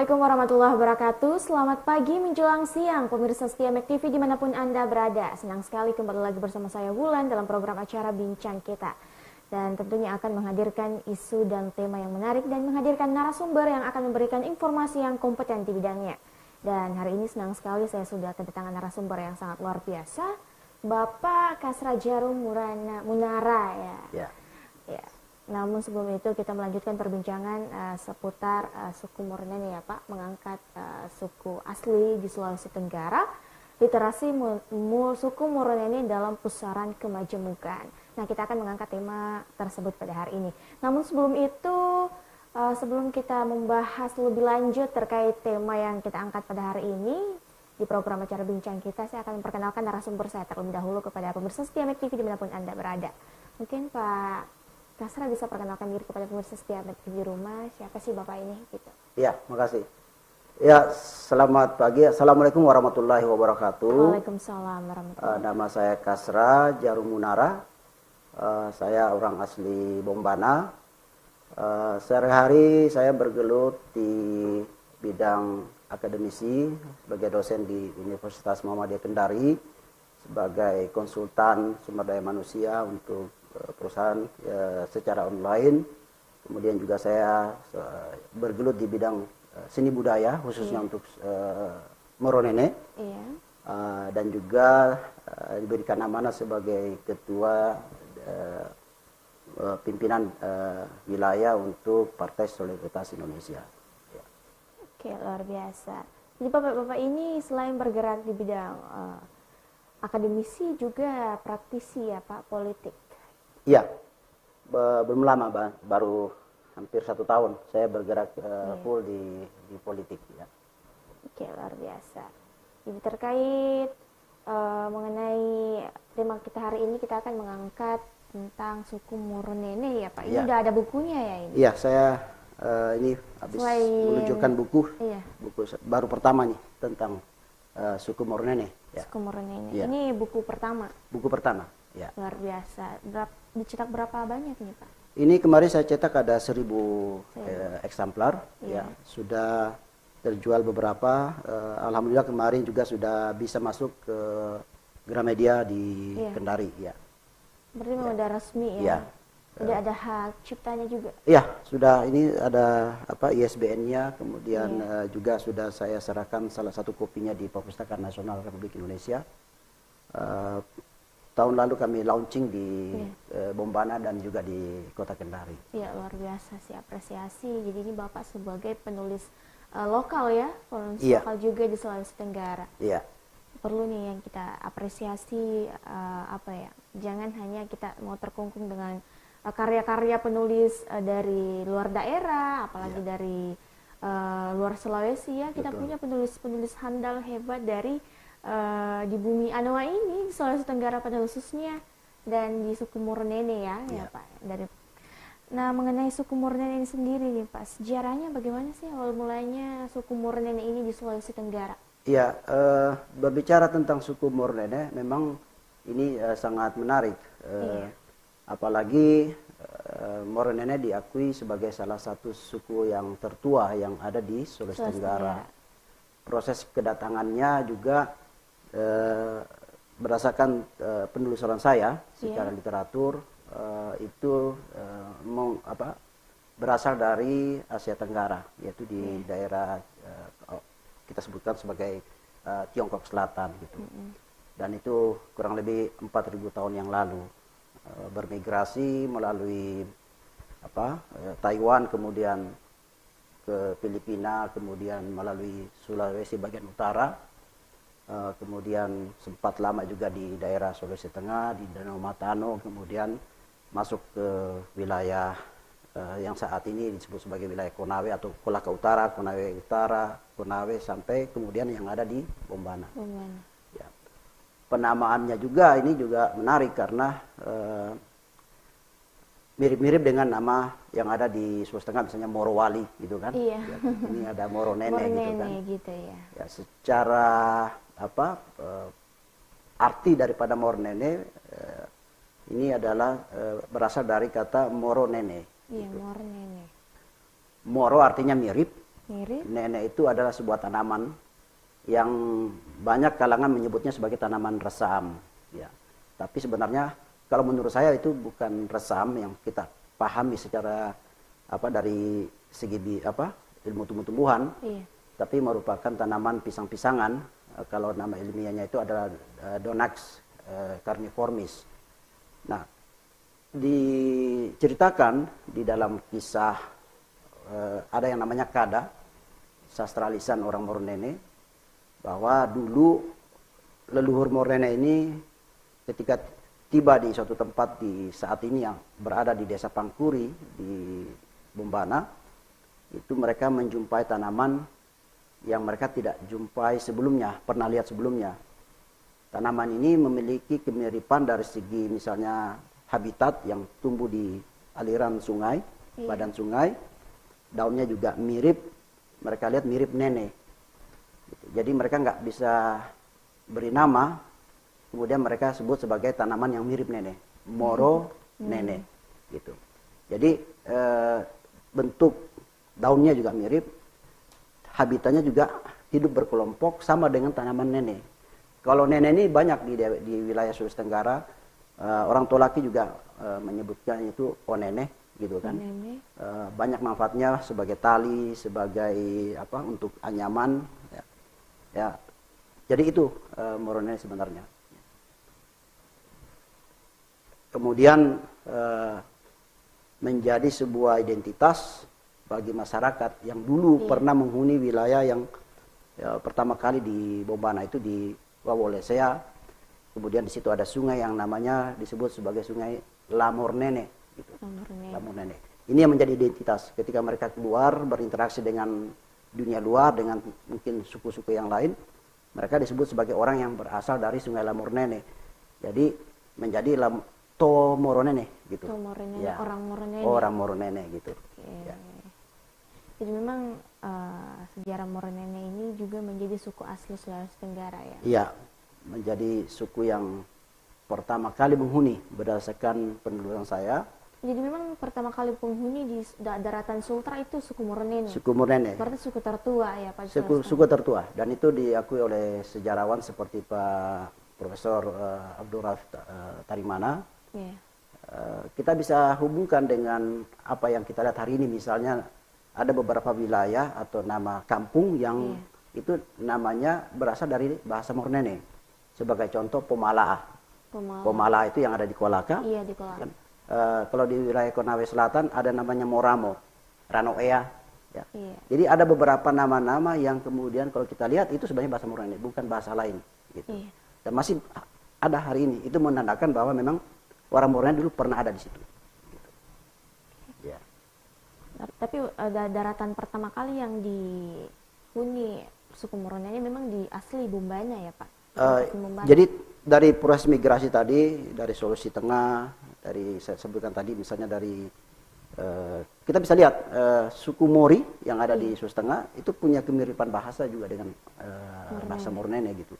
Assalamualaikum warahmatullahi wabarakatuh. Selamat pagi menjelang siang pemirsa setia Mek TV dimanapun Anda berada. Senang sekali kembali lagi bersama saya Wulan dalam program acara Bincang Kita. Dan tentunya akan menghadirkan isu dan tema yang menarik dan menghadirkan narasumber yang akan memberikan informasi yang kompeten di bidangnya. Dan hari ini senang sekali saya sudah kedatangan narasumber yang sangat luar biasa, Bapak Kasra Jarum Munara ya. Namun sebelum itu kita melanjutkan perbincangan seputar suku Moronene ya Pak, mengangkat suku asli di Sulawesi Tenggara, literasi suku Moronene dalam pusaran kemajemukan. Nah, kita akan mengangkat tema tersebut pada hari ini. Namun sebelum itu, sebelum kita membahas lebih lanjut terkait tema yang kita angkat pada hari ini di program acara Bincang Kita, saya akan memperkenalkan narasumber saya terlebih dahulu kepada pemirsa setia Mek TV dimanapun Anda berada. Mungkin Pak Kasra bisa perkenalkan diri kepada pemirsa setia Mek TV di rumah, siapa sih Bapak ini? Gitu. Ya, makasih. Ya, selamat pagi. Assalamualaikum warahmatullahi wabarakatuh. Waalaikumsalam warahmatullahi wabarakatuh. Nama saya Kasra Jarum Munara. Saya orang asli Bombana. Sehari-hari saya bergelut di bidang akademisi sebagai dosen di Universitas Muhammadiyah Kendari, sebagai konsultan sumber daya manusia untuk perusahaan secara online. Kemudian juga saya bergelut di bidang seni budaya khususnya untuk Moronene. Dan juga diberikan amanah sebagai ketua pimpinan wilayah untuk Partai Solidaritas Indonesia. Oke, luar biasa. Jadi Bapak-bapak ini selain bergerak di bidang akademisi juga praktisi ya Pak, politik. Iya, belum lama baru hampir 1 tahun saya bergerak full di politik. Ya. Oke, luar biasa. Jadi terkait mengenai tema kita hari ini, kita akan mengangkat tentang suku Moronene ya Pak. Ini udah ada bukunya ya ini? Iya, saya ini habis menunjukkan buku baru pertama nih tentang suku Moronene. Ya. Suku Moronene. Ya. Ini buku pertama? Buku pertama, ya. Luar biasa. Dicetak berapa banyak nih Pak? Ini kemarin saya cetak ada 1000 eksemplar. Ya. Sudah terjual beberapa. Alhamdulillah kemarin juga sudah bisa masuk ke Gramedia di Kendari. Ya. Berarti memang udah resmi ya? Ya. Udah ada hak ciptanya juga? Iya, sudah. Ini ada ISBN-nya, kemudian juga sudah saya serahkan salah satu kopinya di Perpustakaan Nasional Republik Indonesia. Tahun lalu kami launching di Bombana dan juga di Kota Kendari. Iya, luar biasa sih, apresiasi. Jadi ini Bapak sebagai penulis lokal ya, penulis lokal juga di Sulawesi Tenggara. Iya. Perlu nih yang kita apresiasi, jangan hanya kita mau terkungkung dengan karya-karya penulis dari luar daerah, apalagi dari luar Sulawesi ya. Kita punya penulis-penulis handal hebat dari di bumi Anoa ini, Sulawesi Tenggara pada khususnya, dan di suku Moronene ya Pak. Nah, mengenai suku Moronene ini sendiri nih Pak, sejarahnya bagaimana sih awal mulanya suku Moronene ini di Sulawesi Tenggara? Iya, berbicara tentang suku Moronene memang ini sangat menarik. Apalagi Moronene diakui sebagai salah satu suku yang tertua yang ada di Sulawesi Tenggara. Proses kedatangannya juga berdasarkan penelusuran saya secara literatur itu berasal dari Asia Tenggara, yaitu di daerah kita sebutkan sebagai Tiongkok Selatan gitu. Dan itu kurang lebih 4000 tahun yang lalu bermigrasi melalui Taiwan, kemudian ke Filipina, kemudian melalui Sulawesi bagian utara, kemudian sempat lama juga di daerah Sulawesi Tengah, di Danau Matano, kemudian masuk ke wilayah yang saat ini disebut sebagai wilayah Konawe atau Kolaka Utara, Konawe sampai kemudian yang ada di Bombana. Ya. Penamaannya juga ini juga menarik karena mirip-mirip dengan nama yang ada di Sulawesi Tengah, misalnya Morowali gitu kan. Iya. Ya, ini ada Moronene gitu kan. Gitu ya. Ya, secara arti daripada Moronene ini adalah berasal dari kata Moronene. Iya, gitu. Moronene. Moro artinya mirip, Mirip. Nene itu adalah sebuah tanaman yang banyak kalangan menyebutnya sebagai tanaman resam. Ya. Tapi sebenarnya kalau menurut saya itu bukan resam yang kita pahami secara dari segi ilmu tumbuh-tumbuhan, Iya. tapi merupakan tanaman pisang-pisangan. Kalau nama ilmiahnya itu adalah Donax carniformis. Nah, diceritakan di dalam kisah ada yang namanya Kada, sastra lisan orang Moronene, bahwa dulu leluhur Moronene ini ketika tiba di suatu tempat di saat ini yang berada di desa Pangkuri di Bombana, itu mereka menjumpai tanaman yang mereka tidak jumpai sebelumnya, pernah lihat sebelumnya. Tanaman ini memiliki kemiripan dari segi misalnya habitat yang tumbuh di aliran sungai, badan sungai, daunnya juga mirip, mereka lihat mirip nene. Jadi mereka nggak bisa beri nama, kemudian mereka sebut sebagai tanaman yang mirip nene, moro nene, gitu. Jadi bentuk daunnya juga mirip, habitatnya juga hidup berkelompok sama dengan tanaman nene. Kalau nene ini banyak di wilayah Sulawesi Tenggara, orang Tolaki juga menyebutkan itu onene, gitu kan. Banyak manfaatnya sebagai tali, sebagai untuk anyaman. Ya. Jadi itu Moronene sebenarnya. Kemudian menjadi sebuah identitas bagi masyarakat yang dulu pernah menghuni wilayah yang pertama kali di Bombana itu di Wawolesea. Kemudian di situ ada sungai yang namanya disebut sebagai sungai Lamornene. Gitu. Lamornene. Ini yang menjadi identitas ketika mereka keluar berinteraksi dengan dunia luar, dengan mungkin suku-suku yang lain, mereka disebut sebagai orang yang berasal dari sungai Lamornene. Jadi menjadi Moronene gitu. Moronene, ya. Orang Moronene. Orang Moronene gitu. Ya. Jadi memang sejarah Moronene ini juga menjadi suku asli Sulawesi Tenggara ya? Iya, menjadi suku yang pertama kali menghuni berdasarkan penelusuran saya. Jadi memang pertama kali penghuni di daratan Sultra itu suku Moronene? Suku Moronene. Berarti suku tertua ya Pak? Suku tertua, dan itu diakui oleh sejarawan seperti Pak Profesor Abdul Rauf Tarimana. Yeah. Kita bisa hubungkan dengan apa yang kita lihat hari ini, misalnya ada beberapa wilayah atau nama kampung yang itu namanya berasal dari bahasa Moronene. Sebagai contoh Pomala. Pomala itu yang ada di Kolaka. Iya, di Kolaka. Kan? Kalau di wilayah Konawe Selatan ada namanya Moramo, Ranoea. Ya. Iya. Jadi ada beberapa nama-nama yang kemudian kalau kita lihat itu sebenarnya bahasa Moronene, bukan bahasa lain. Gitu. Iya. Dan masih ada hari ini. Itu menandakan bahwa memang orang Moronene dulu pernah ada di situ. Gitu. Ya. Tapi daratan pertama kali yang dihuni suku Moronene memang di asli Bombana ya Pak? Jadi dari proses migrasi tadi, dari Sulawesi Tengah, dari saya sebutkan tadi misalnya dari kita bisa lihat suku Mori yang ada di Sulawesi Tengah itu punya kemiripan bahasa juga dengan bahasa Moronene gitu.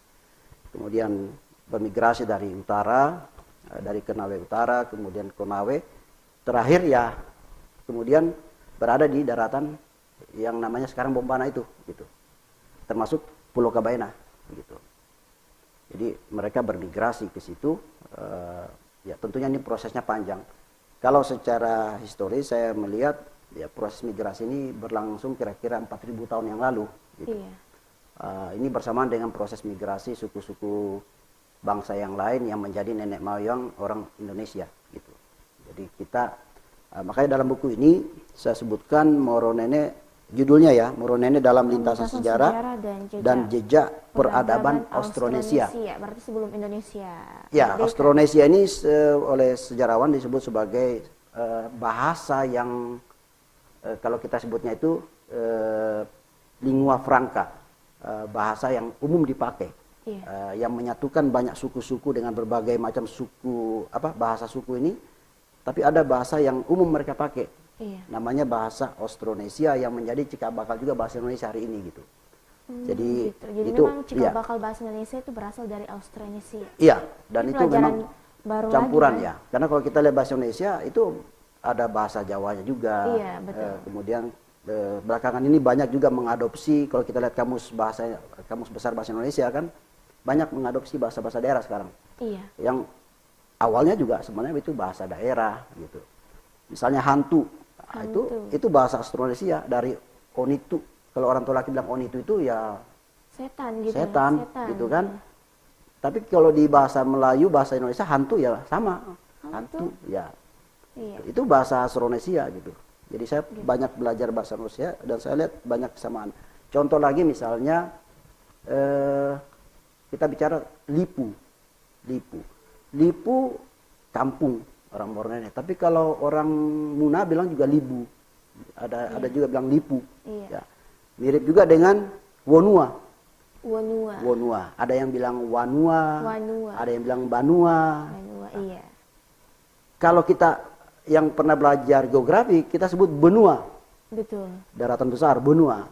Kemudian bermigrasi dari utara, dari Konawe Utara, kemudian Konawe, terakhir ya kemudian berada di daratan yang namanya sekarang Bombana itu, gitu. Termasuk Pulau Kabaena, gitu. Jadi mereka bermigrasi ke situ, ya tentunya ini prosesnya panjang. Kalau secara historis saya melihat ya proses migrasi ini berlangsung kira-kira 4.000 tahun yang lalu. Gitu. Iya. Ini bersamaan dengan proses migrasi suku-suku bangsa yang lain yang menjadi nenek moyang orang Indonesia. Gitu. Jadi kita, makanya dalam buku ini saya sebutkan Moronene. Judulnya ya, Moronene dalam lintasan sejarah dan jejak peradaban Austronesia. Berarti sebelum Indonesia. Ya, Austronesia ini oleh sejarawan disebut sebagai bahasa yang kalau kita sebutnya itu lingua franca, bahasa yang umum dipakai, yang menyatukan banyak suku-suku dengan berbagai macam suku bahasa suku ini, tapi ada bahasa yang umum mereka pakai. Iya. Namanya bahasa Austronesia yang menjadi cikal bakal juga bahasa Indonesia hari ini gitu. Jadi itu memang cikal bakal bahasa Indonesia itu berasal dari Austronesia. Iya, dan itu memang baru campuran lagi, ya. Karena kalau kita lihat bahasa Indonesia itu ada bahasa Jawanya juga. Iya, betul. Kemudian belakangan ini banyak juga mengadopsi, kalau kita lihat kamus besar bahasa Indonesia kan banyak mengadopsi bahasa-bahasa daerah sekarang. Iya. Yang awalnya juga sebenarnya itu bahasa daerah gitu. Misalnya hantu. Nah, itu bahasa Austronesia dari onitu. Kalau orang tua laki bilang onitu itu ya setan gitu. Setan gitu kan. Tapi kalau di bahasa Melayu, bahasa Indonesia hantu ya sama. Hantu ya. Iya. Itu bahasa Austronesia gitu. Jadi saya banyak belajar bahasa Indonesia dan saya lihat banyak kesamaan. Contoh lagi misalnya kita bicara lipu. Lipu kampung orang Mornene. Tapi kalau orang Muna bilang juga libu. Ada juga bilang lipu. Iya. Ya. Mirip juga dengan Wonua. Ada yang bilang Wanua. Ada yang bilang Banua. Iya. Kalau kita yang pernah belajar geografi, kita sebut benua. Betul. Daratan besar, benua.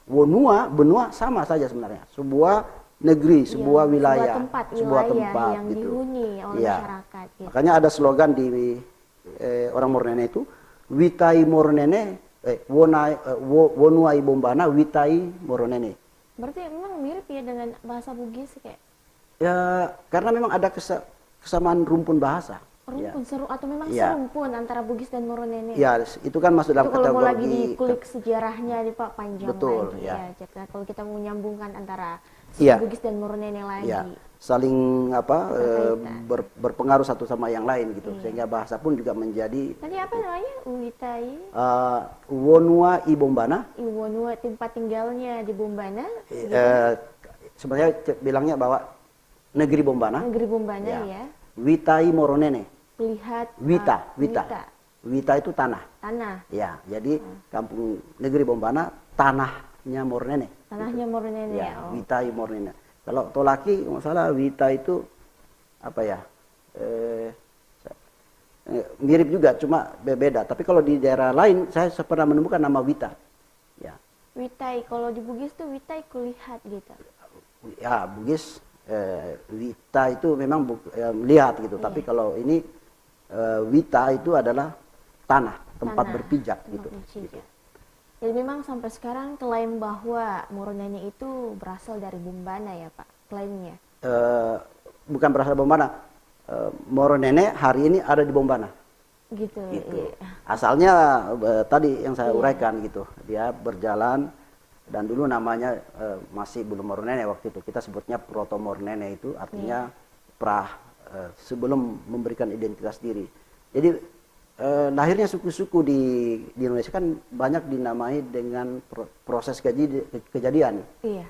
Wonua, benua sama saja sebenarnya. Sebuah negeri, sebuah wilayah, sebuah tempat yang gitu. Dihuni oleh masyarakat. Gitu. Makanya ada slogan di orang Mornene itu, Witai Mornene, Wonuai Bombana, Witai Mornene. Berarti memang mirip ya dengan bahasa Bugis kayak? Ya, karena memang ada kesamaan rumpun bahasa. Rumpun seru atau memang serumpun antara Bugis dan Mornene? Ya, itu kan masuk dalam kategori. Kalau mau lagi dikulik sejarahnya nih Pak, panjang betul, lagi ya. Jadi kalau kita mau menyambungkan antara Bugis dan Mornene lagi. Ya, saling berpengaruh satu sama yang lain gitu. Sehingga bahasa pun juga menjadi. Tadi apa namanya? Witai? Wonua i Bombana. Wonua tempat tinggalnya di Bombana. Sebenarnya bilangnya bahwa negeri Bombana. Negeri Bombana ya. Witai Moronene. Lihat Wita itu tanah. Ya, jadi kampung negeri Bombana tanahnya Mornene. Tanahnya Mornene ya. Witai Mornene. Kalau Tolaki masalah Wita itu apa ya? Mirip juga cuma beda. Tapi kalau di daerah lain saya pernah menemukan nama Wita. Ya. Witai, kalau di Bugis tuh Witai kulihat gitu. Ya, Bugis Wita itu memang melihat gitu. Tapi kalau ini Wita itu adalah tempat berpijak gitu. Jadi memang sampai sekarang klaim bahwa Mornene itu berasal dari Bombana ya Pak, klaimnya? Bukan berasal dari Bombana. Mornene hari ini ada di Bombana. Gitu. Iya. Asalnya tadi yang saya uraikan gitu. Dia berjalan dan dulu namanya masih belum Mornene waktu itu. Kita sebutnya Proto Mornene, itu artinya sebelum memberikan identitas diri. Jadi lahirnya suku-suku di Indonesia kan banyak dinamai dengan proses kejadian. Iya.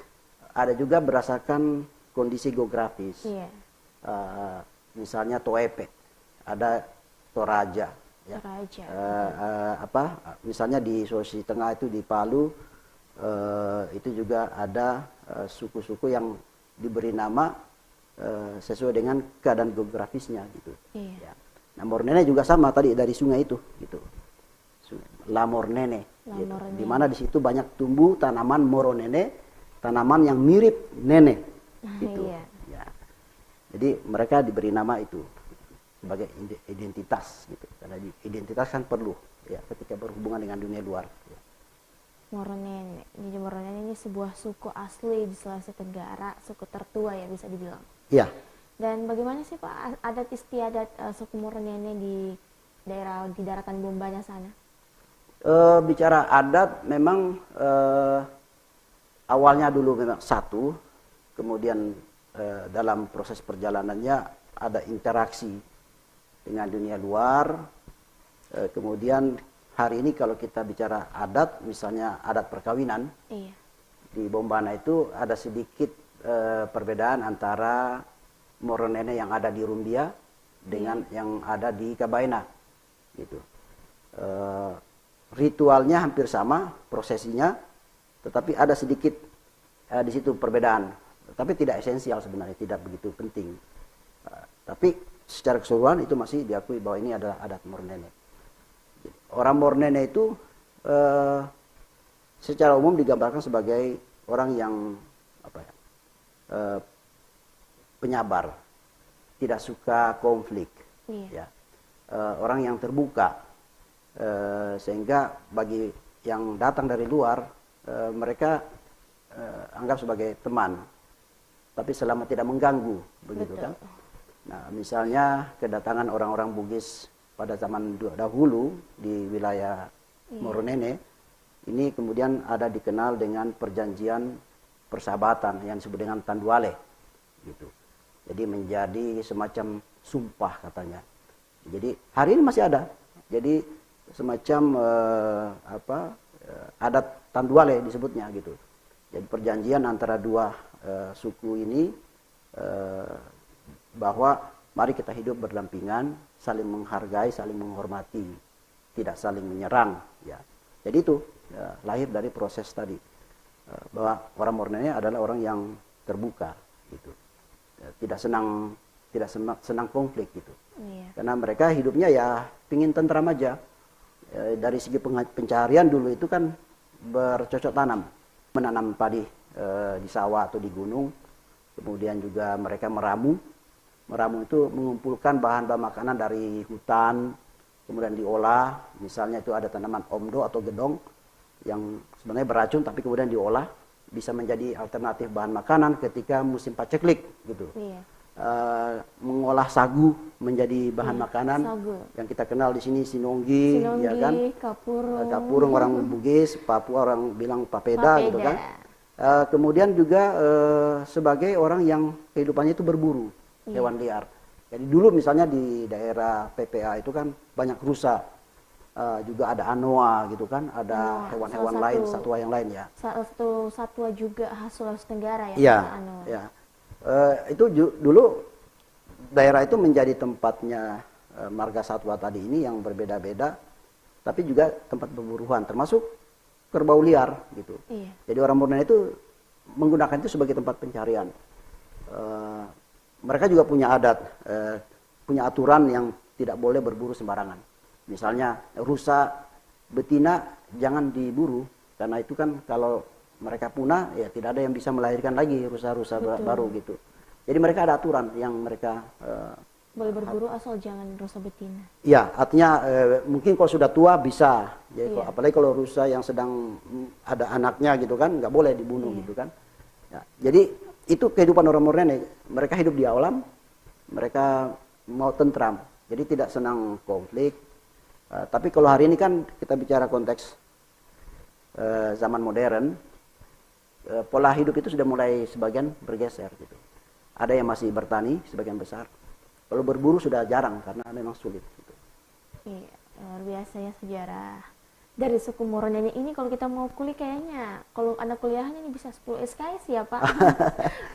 Ada juga berdasarkan kondisi geografis. Iya. Misalnya Toepe, ada Toraja. Ya. Toraja. Misalnya di Sulawesi Tengah itu di Palu, itu juga ada suku-suku yang diberi nama sesuai dengan keadaan geografisnya gitu. Iya. Ya. Nah, Mornene juga sama tadi dari sungai itu gitu. La Mornene. Gitu. Di mana di situ banyak tumbuh tanaman Moronene, tanaman yang mirip nene gitu. Iya. Ya. Jadi mereka diberi nama itu sebagai identitas gitu. Karena identitas kan perlu ya ketika berhubungan dengan dunia luar. Ya. Moronene. Jadi Moronene ini sebuah suku asli di Sulawesi Tenggara, suku tertua ya bisa dibilang. Iya. Dan bagaimana sih Pak adat istiadat suku Moronene di daratan Bombana sana? Bicara adat memang awalnya dulu memang satu, kemudian dalam proses perjalanannya ada interaksi dengan dunia luar, kemudian hari ini kalau kita bicara adat, misalnya adat perkawinan, iya. Di Bombana itu ada sedikit perbedaan antara Moronene yang ada di Rumbia dengan yang ada di Kabaina, gitu. Ritualnya hampir sama, prosesinya, tetapi ada sedikit di situ perbedaan, tapi tidak esensial sebenarnya, tidak begitu penting. Tapi secara keseluruhan itu masih diakui bahwa ini adalah adat Moronene. Orang Moronene itu secara umum digambarkan sebagai orang yang penyabar, tidak suka konflik, iya. Ya. Orang yang terbuka, sehingga bagi yang datang dari luar mereka anggap sebagai teman, tapi selama tidak mengganggu, begitu kan? Nah, misalnya kedatangan orang-orang Bugis pada zaman dahulu di wilayah Moronene, ini kemudian ada dikenal dengan perjanjian persahabatan yang disebut dengan Tanduale, gitu. Jadi menjadi semacam sumpah katanya. Jadi hari ini masih ada. Jadi semacam adat Tanduale disebutnya gitu. Jadi perjanjian antara dua suku ini bahwa mari kita hidup berdampingan, saling menghargai, saling menghormati, tidak saling menyerang. Ya. Jadi itu lahir dari proses tadi bahwa orang Moronene adalah orang yang terbuka, gitu. Tidak senang konflik gitu. Iya. Karena mereka hidupnya ya pingin tentram aja. Dari segi pencaharian dulu itu kan bercocok tanam, menanam padi di sawah atau di gunung. Kemudian juga mereka meramu. Meramu itu mengumpulkan bahan-bahan makanan dari hutan, kemudian diolah. Misalnya itu ada tanaman omdo atau gedong yang sebenarnya beracun tapi kemudian diolah, bisa menjadi alternatif bahan makanan ketika musim paceklik gitu. Iya. Mengolah sagu menjadi bahan makanan sagu. Yang kita kenal di sini sinonggi, ya kan? Kapurung orang Bugis, Papua orang bilang papeda. Gitu kan. Kemudian juga sebagai orang yang kehidupannya itu berburu hewan liar. Jadi dulu misalnya di daerah PPA itu kan banyak rusa, juga ada anoa gitu kan, ada hewan-hewan lain, satwa yang lain ya. Salah satu satwa juga khas Sulawesi Tenggara ya. Iya. Ya. Itu dulu daerah itu menjadi tempatnya marga satwa tadi ini yang berbeda-beda, tapi juga tempat perburuan, termasuk kerbau liar gitu. Iya. Jadi orang Moronene itu menggunakan itu sebagai tempat pencarian. Mereka juga punya adat, punya aturan yang tidak boleh berburu sembarangan. Misalnya rusa betina jangan diburu, karena itu kan kalau mereka punah, ya tidak ada yang bisa melahirkan lagi rusa-rusa baru gitu. Jadi mereka ada aturan yang mereka boleh berburu asal jangan rusa betina. Iya, artinya mungkin kalau sudah tua bisa. Jadi apalagi kalau rusa yang sedang ada anaknya gitu kan, nggak boleh dibunuh gitu kan. Ya, jadi itu kehidupan orang Moronene. Mereka hidup di alam, mereka mau tentram. Jadi tidak senang konflik. Tapi kalau hari ini kan kita bicara konteks zaman modern, pola hidup itu sudah mulai sebagian bergeser gitu. Ada yang masih bertani sebagian besar. Kalau berburu sudah jarang karena memang sulit gitu. Iya, luar biasa ya sejarah dari suku Moronene ini. Kalau kita mau kuliah kayaknya kalau anak kuliahnya ini bisa 10 SKS ya Pak.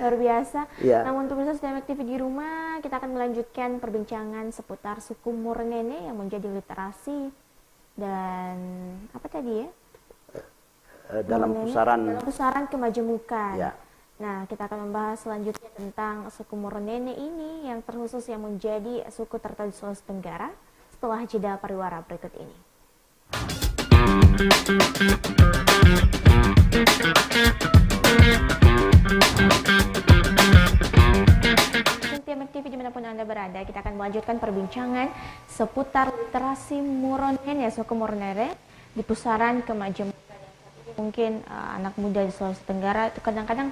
Luar biasa. Yeah. Namun untuk pemirsa STMX TV di rumah, kita akan melanjutkan perbincangan seputar suku Moronene yang menjadi literasi dan apa tadi ya? Dalam pusaran kemajemukan. Yeah. Nah, kita akan membahas selanjutnya tentang suku Moronene ini yang terkhusus yang menjadi suku tertua di Sulawesi Tenggara setelah jeda pariwara berikut ini. STMX TV dimanapun Anda berada, kita akan melanjutkan perbincangan seputar literasi Moronene, suku Moronene di pusaran kemajemukan. Mungkin anak muda di Sulawesi Tenggara itu kadang-kadang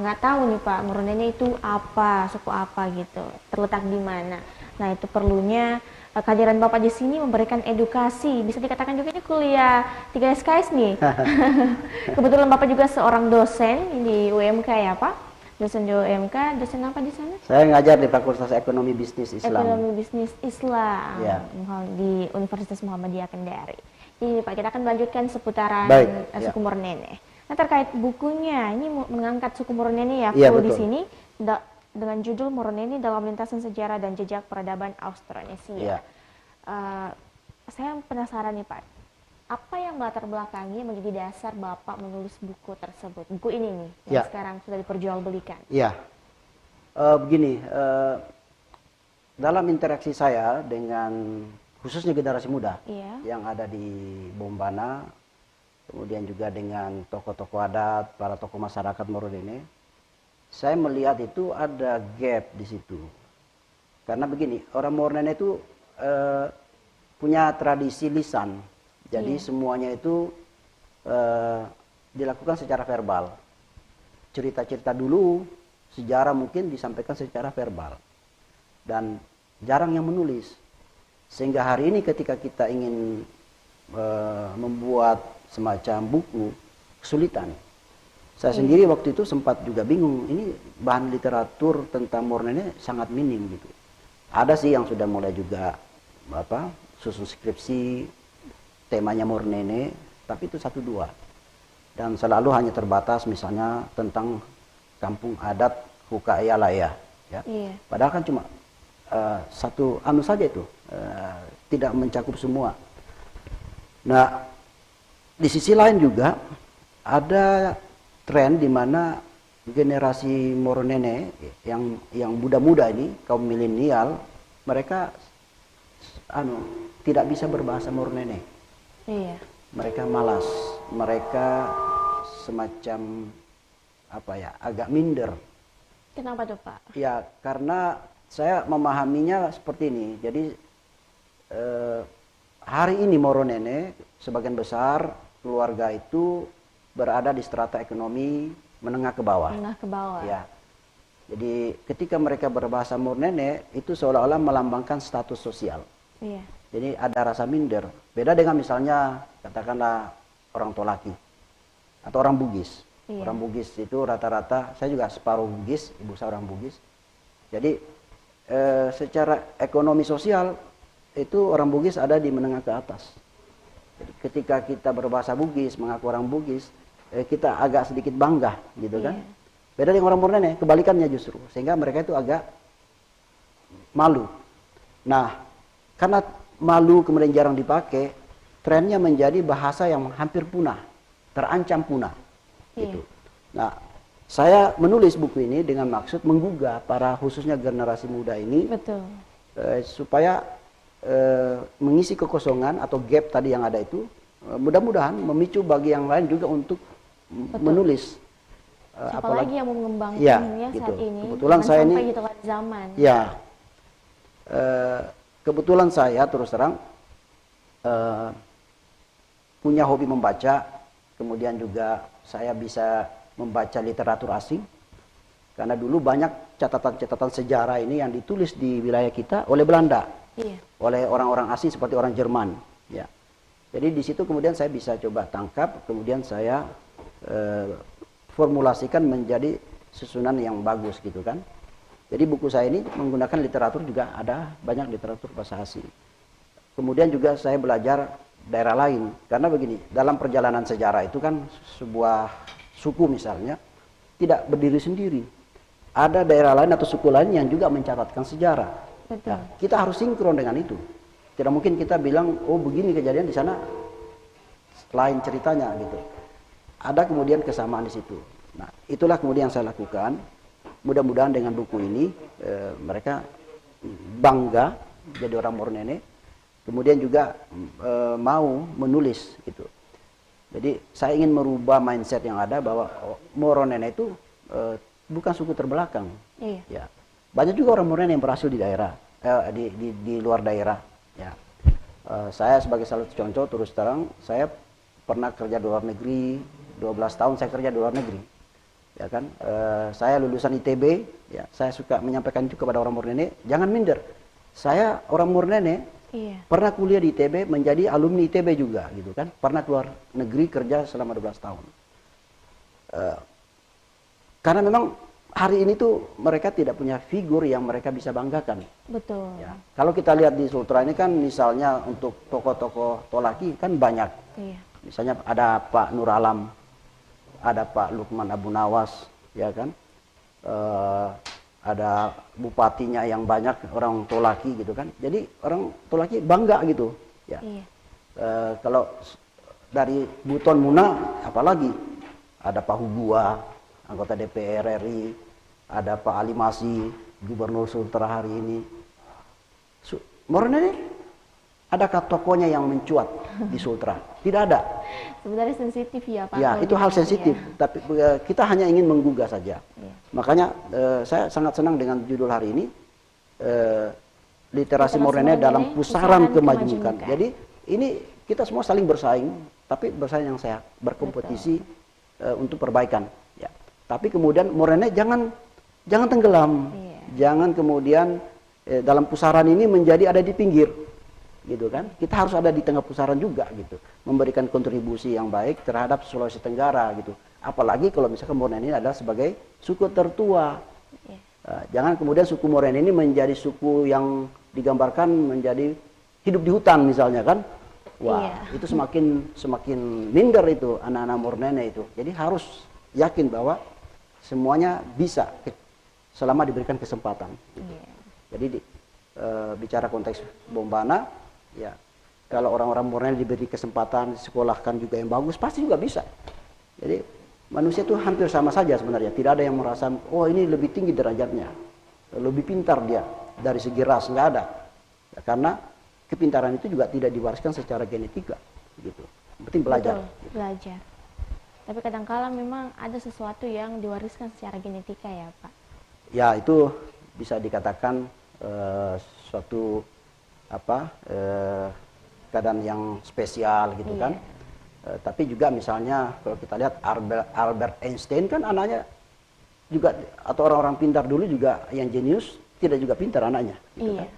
nggak tahu nih Pak, Moronene itu apa, suku apa gitu, terletak di mana. Nah itu perlunya kehadiran Bapak di sini memberikan edukasi, bisa dikatakan juga ini kuliah 3 SKS nih. Kebetulan Bapak juga seorang dosen di UMK ya Pak, dosen di UMK, dosen apa di sana? Saya ngajar di Fakultas Ekonomi Bisnis Islam. Ekonomi Bisnis Islam di Universitas Muhammadiyah Kendari. Jadi Pak, kita akan melanjutkan seputaran suku Moronene. Nah terkait bukunya, ini mengangkat suku Moronene ya, full di sini dengan judul Moronene dalam Lintasan Sejarah dan Jejak Peradaban Austronesia. Saya penasaran nih Pak, apa yang melatar belakangnya menjadi dasar Bapak menulis buku tersebut, buku ini nih yang sekarang sudah diperjualbelikan? Iya, begini, dalam interaksi saya dengan khususnya generasi muda yang ada di Bombana, kemudian juga dengan tokoh-tokoh adat, para tokoh masyarakat Moronene, saya melihat itu ada gap di situ. Karena begini, orang Moronene itu punya tradisi lisan. Jadi semuanya itu dilakukan secara verbal. Cerita-cerita dulu, sejarah mungkin disampaikan secara verbal. Dan jarang yang menulis. Sehingga hari ini ketika kita ingin membuat semacam buku, kesulitan. Saya sendiri waktu itu sempat juga bingung, ini bahan literatur tentang Mornene sangat minim gitu. Ada sih yang sudah mulai juga susun skripsi temanya Mornene, tapi itu 1-2. Dan selalu hanya terbatas misalnya tentang kampung adat Hukayalaya ya. Padahal kan cuma satu saja itu, tidak mencakup semua. Nah, di sisi lain juga ada tren di mana generasi Mornene yang muda-muda ini, kaum milenial, mereka tidak bisa berbahasa Mornene. Mereka malas, mereka semacam agak minder. Kenapa tuh, Pak? Ya, karena saya memahaminya seperti ini. Jadi hari ini Mornene sebagian besar keluarga itu berada di strata ekonomi menengah ke bawah. Menengah ke bawah. Ya. Jadi ketika mereka berbahasa Mornene itu seolah-olah melambangkan status sosial. Jadi ada rasa minder. Beda dengan misalnya katakanlah orang Tolaki atau orang Bugis. Orang Bugis itu rata-rata, saya juga separuh Bugis, ibu saya orang Bugis. Jadi secara ekonomi sosial itu orang Bugis ada di menengah ke atas. Jadi, ketika kita berbahasa Bugis, mengaku orang Bugis, kita agak sedikit bangga gitu kan. Beda dengan orang Mornene, kebalikannya justru. Sehingga mereka itu agak malu. Nah, karena malu kemudian jarang dipakai, trennya menjadi bahasa yang hampir punah, terancam punah. Gitu. Nah, saya menulis buku ini dengan maksud menggugah para khususnya generasi muda ini, supaya mengisi kekosongan atau gap tadi yang ada itu, mudah-mudahan memicu bagi yang lain juga untuk menulis. Apalagi yang mau mengembangkannya saat ini. Kebetulan saya ini zaman. Ya, kebetulan saya terus terang punya hobi membaca, kemudian juga saya bisa membaca literatur asing. Karena dulu banyak catatan-catatan sejarah ini yang ditulis di wilayah kita oleh Belanda, oleh orang-orang asing seperti orang Jerman. Ya. Jadi di situ kemudian saya bisa coba tangkap, kemudian saya formulasikan menjadi susunan yang bagus gitu kan. Jadi buku saya ini menggunakan literatur juga ada banyak literatur bahasa asing. Kemudian juga saya belajar daerah lain, karena begini, dalam perjalanan sejarah itu kan sebuah suku misalnya tidak berdiri sendiri. Ada daerah lain atau suku lain yang juga mencatatkan sejarah. Ya, kita harus sinkron dengan itu. Tidak mungkin kita bilang, oh begini kejadian di sana, lain ceritanya gitu. Ada kemudian kesamaan di situ. Nah, itulah kemudian yang saya lakukan. Mudah-mudahan dengan buku ini mereka bangga jadi orang Mornene. Kemudian juga mau menulis gitu. Jadi saya ingin merubah mindset yang ada bahwa Mornene itu bukan suku terbelakang. Ya. Banyak juga orang Mornene yang berhasil di daerah, di luar daerah. Ya. Saya sebagai salah satu contoh terus terang, saya pernah kerja di luar negeri, 12 tahun saya kerja di luar negeri. Ya kan, saya lulusan ITB, ya, saya suka menyampaikan itu kepada orang Mornene, jangan minder. Saya orang Mornene, pernah kuliah di ITB, menjadi alumni ITB juga, gitu kan. Pernah keluar negeri kerja selama 12 tahun. Karena memang hari ini tuh mereka tidak punya figur yang mereka bisa banggakan. Betul. Ya. Kalau kita lihat di Sultra ini kan misalnya untuk tokoh-tokoh Tolaki kan banyak. Misalnya ada Pak Nur Alam, ada Pak Lukman Abu Nawas, ya kan, ada bupatinya yang banyak orang Tolaki gitu kan. Jadi orang Tolaki bangga gitu. Ya. Kalau dari Buton Muna, apalagi ada Pak Hugua, anggota DPR RI, ada Pak Ali Masih, Gubernur Sultra hari ini. Mornene, adakah tokohnya yang mencuat di Sultra? Tidak ada. Sebenarnya sensitif ya Pak. Ya, itu hal sensitif, tapi kita hanya ingin menggugah saja. Makanya saya sangat senang dengan judul hari ini, literasi Mornene dalam pusaran kemajemukan. Jadi ini kita semua saling bersaing, tapi bersaing yang sehat, berkompetisi untuk perbaikan. Ya. Tapi kemudian Morenai jangan tenggelam, jangan kemudian dalam pusaran ini menjadi ada di pinggir, gitu kan? Kita harus ada di tengah pusaran juga, gitu, memberikan kontribusi yang baik terhadap Sulawesi Tenggara, gitu. Apalagi kalau misalkan Morenai ini adalah sebagai suku tertua. Jangan kemudian suku Morenai ini menjadi suku yang digambarkan menjadi hidup di hutan misalnya kan. Wah, itu semakin minder itu anak-anak Morenai itu. Jadi harus yakin bahwa semuanya bisa selama diberikan kesempatan. Gitu. Jadi bicara konteks Bombana, ya kalau orang-orang Morenai diberi kesempatan, disekolahkan juga yang bagus, pasti juga bisa. Jadi manusia itu hampir sama saja sebenarnya. Tidak ada yang merasa, oh ini lebih tinggi derajatnya, lebih pintar dia dari segi ras, nggak ada. Ya, karena kepintaran itu juga tidak diwariskan secara genetika, gitu. Yang penting belajar. Betul, gitu. Belajar. Tapi kadang-kala memang ada sesuatu yang diwariskan secara genetika ya Pak. Ya itu bisa dikatakan suatu keadaan yang spesial gitu kan. Tapi juga misalnya kalau kita lihat Albert Einstein kan anaknya juga, atau orang-orang pintar dulu juga yang jenius tidak juga pintar anaknya. Gitu kan.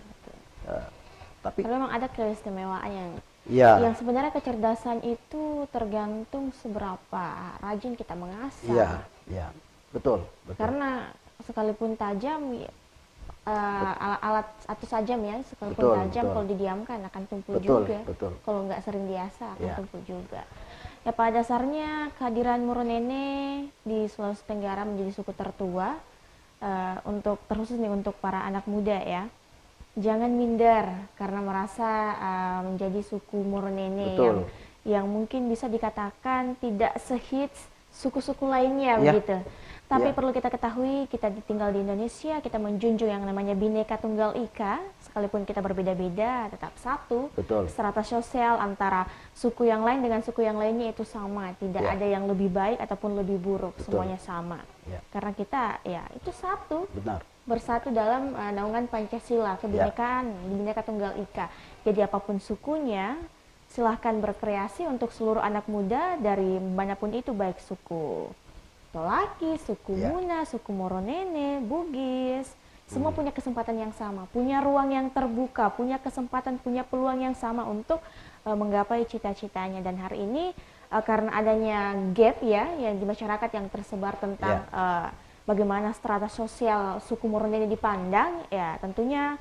Tapi memang ada keistimewaan yang sebenarnya kecerdasan itu tergantung seberapa rajin kita mengasah. Iya, betul. Karena sekalipun tajam, alat satu sajam ya, sekalipun tajam kalau didiamkan akan tumpul juga. Kalau nggak sering diasah akan tumpul juga. Ya pada dasarnya kehadiran Moronene di Sulawesi Tenggara menjadi suku tertua, terkhusus nih untuk para anak muda ya. Jangan minder karena merasa menjadi suku Moronene yang mungkin bisa dikatakan tidak sehits suku-suku lainnya begitu. Tapi perlu kita ketahui, kita tinggal di Indonesia, kita menjunjung yang namanya Bhinneka Tunggal Ika, sekalipun kita berbeda-beda, tetap satu. Strata sosial antara suku yang lain dengan suku yang lainnya itu sama, tidak ada yang lebih baik ataupun lebih buruk, semuanya sama. Karena kita itu satu, bersatu dalam naungan Pancasila, kebinekaan, Bhinneka Tunggal Ika. Jadi apapun sukunya, silahkan berkreasi untuk seluruh anak muda dari manapun itu, baik suku Tolaki, suku Muna, suku Moronene, Bugis, semua punya kesempatan yang sama, punya ruang yang terbuka, punya kesempatan, punya peluang yang sama untuk menggapai cita-citanya. Dan hari ini karena adanya gap yang di masyarakat yang tersebar tentang bagaimana strata sosial suku Moronene dipandang, ya tentunya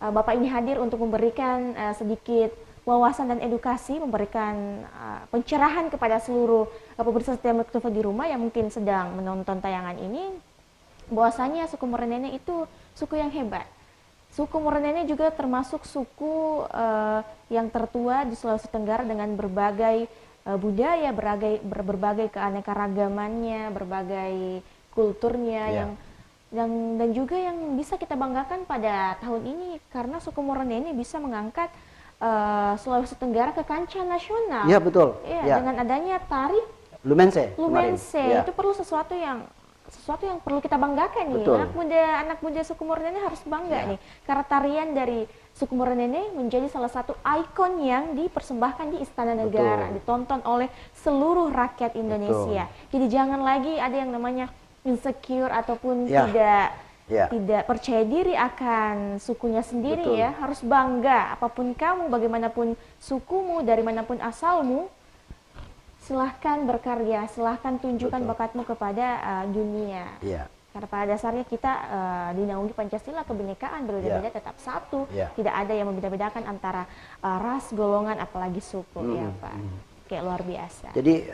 Bapak ini hadir untuk memberikan sedikit wawasan dan edukasi, memberikan pencerahan kepada seluruh pemirsa setia Mektufa di rumah yang mungkin sedang menonton tayangan ini, bahwasanya suku Moronene itu suku yang hebat. Suku Moronene juga termasuk suku yang tertua di Sulawesi Tenggara dengan berbagai budaya, berbagai keanekaragamannya, berbagai kulturnya dan juga yang bisa kita banggakan pada tahun ini karena suku Moronene bisa mengangkat Sulawesi Tenggara ke kancah nasional. Iya betul. Dengan adanya tari Lumense itu perlu sesuatu yang perlu kita banggakan nih. Anak muda suku Moronene harus bangga nih karena tarian dari suku Moronene menjadi salah satu ikon yang dipersembahkan di Istana Negara, ditonton oleh seluruh rakyat Indonesia. Jadi jangan lagi ada yang namanya insecure ataupun tidak percaya diri akan sukunya sendiri harus bangga. Apapun kamu, bagaimanapun sukumu, dari manapun asalmu, silahkan berkarya, silahkan tunjukkan bakatmu kepada dunia. Karena pada dasarnya kita dinaungi Pancasila, kebinekaan, berbeda-beda tetap satu. Tidak ada yang membeda-bedakan antara ras, golongan, apalagi suku ya Pak. Kayak luar biasa. Jadi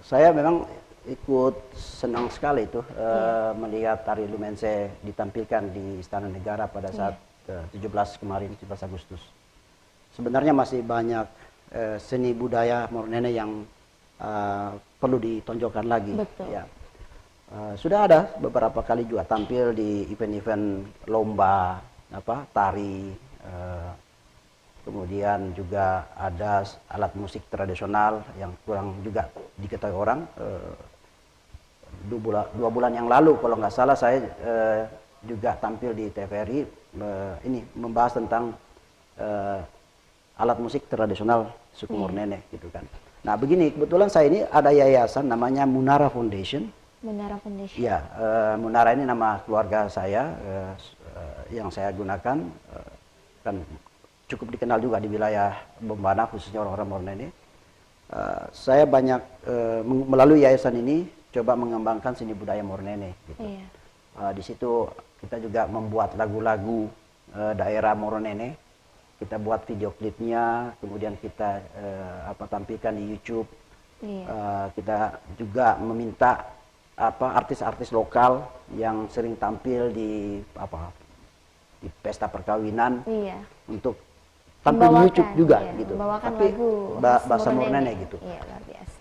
saya memang ikut senang sekali itu melihat tari Lumense ditampilkan di Istana Negara pada saat 17 Agustus. Sebenarnya masih banyak seni budaya Moronene yang perlu ditonjolkan lagi. Sudah ada beberapa kali juga tampil di event-event lomba tari, kemudian juga ada alat musik tradisional yang kurang juga diketahui orang. 2 bulan yang lalu kalau nggak salah saya juga tampil di TVRI ini membahas tentang alat musik tradisional suku Mornene gitu kan. Nah begini, kebetulan saya ini ada yayasan namanya Munara Foundation. Munara Foundation. Ya, Munara ini nama keluarga saya yang saya gunakan, kan cukup dikenal juga di wilayah Bombana, khususnya orang-orang Mornene. Saya banyak melalui yayasan ini coba mengembangkan seni budaya Mornene. Gitu. Iya. Di situ kita juga membuat lagu-lagu daerah Mornene. Kita buat video klipnya, kemudian kita tampilkan di YouTube. Iya. Kita juga meminta artis-artis lokal yang sering tampil di pesta perkawinan, iya, untuk tampil di YouTube juga, iya, gitu. Tapi bahasa Mornene gitu. Iya, luar biasa.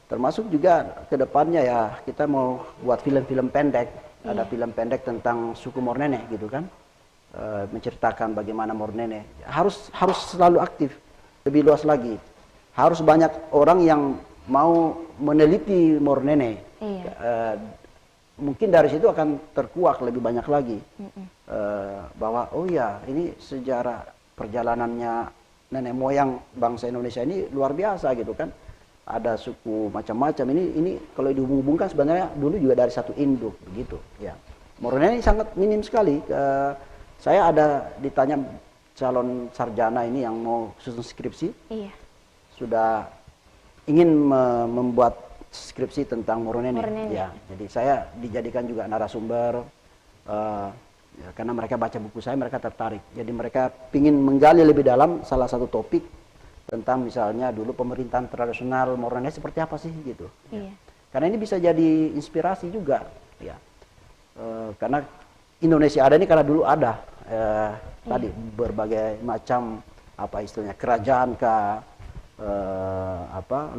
Termasuk juga kedepannya ya kita mau buat film-film pendek. Ada film pendek tentang suku Mornene gitu kan. Menceritakan bagaimana Mornene harus selalu aktif, lebih luas lagi, harus banyak orang yang mau meneliti Mornene. Iya. Mungkin dari situ akan terkuak lebih banyak lagi bahwa oh ya ini sejarah perjalanannya nenek moyang bangsa Indonesia ini luar biasa gitu kan, ada suku macam-macam, ini kalau dihubung-hubungkan sebenarnya dulu juga dari satu induk begitu ya. Mornene ini sangat minim sekali. Saya ada ditanya calon sarjana ini yang mau susun skripsi, iya, sudah ingin membuat skripsi tentang Mornene. Ya, jadi saya dijadikan juga narasumber ya, karena mereka baca buku saya, mereka tertarik. Jadi mereka ingin menggali lebih dalam salah satu topik tentang misalnya dulu pemerintahan tradisional Mornene seperti apa sih gitu. Iya. Ya. Karena ini bisa jadi inspirasi juga, ya. Karena Indonesia ada ini karena dulu ada tadi berbagai macam istilahnya kerajaan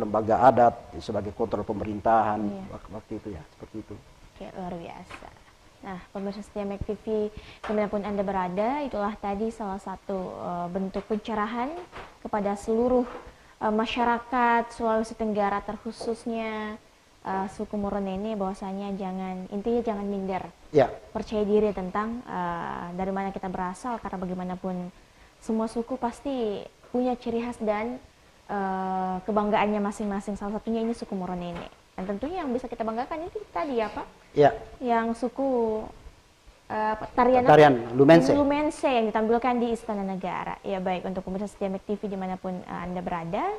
lembaga adat sebagai kontrol pemerintahan, waktu itu ya, seperti itu. Oke, luar biasa. Nah, pemirsa setia Mek TV dimanapun Anda berada, itulah tadi salah satu bentuk pencerahan kepada seluruh masyarakat Sulawesi Tenggara, terkhususnya suku Mornene, bahwasanya intinya jangan minder, ya, percaya diri tentang dari mana kita berasal, karena bagaimanapun semua suku pasti punya ciri khas dan kebanggaannya masing-masing. Salah satunya ini suku Mornene, dan tentunya yang bisa kita banggakan itu tadi ya Pak, ya, yang suku tarian Lumense yang ditampilkan di Istana Negara. Ya baik, untuk pemirsa setia Mek TV dimanapun Anda berada,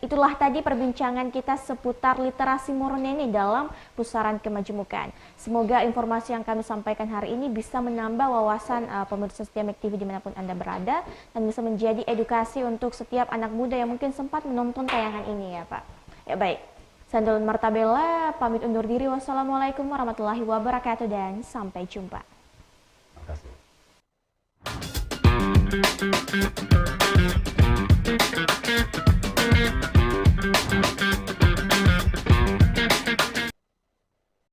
itulah tadi perbincangan kita seputar literasi Mornene dalam pusaran kemajemukan. Semoga informasi yang kami sampaikan hari ini bisa menambah wawasan pemirsa setia Mek TV dimanapun Anda berada, dan bisa menjadi edukasi untuk setiap anak muda yang mungkin sempat menonton tayangan ini ya Pak. Ya baik, saya Andalun Martabella pamit undur diri. Wassalamualaikum warahmatullahi wabarakatuh dan sampai jumpa. Terima kasih.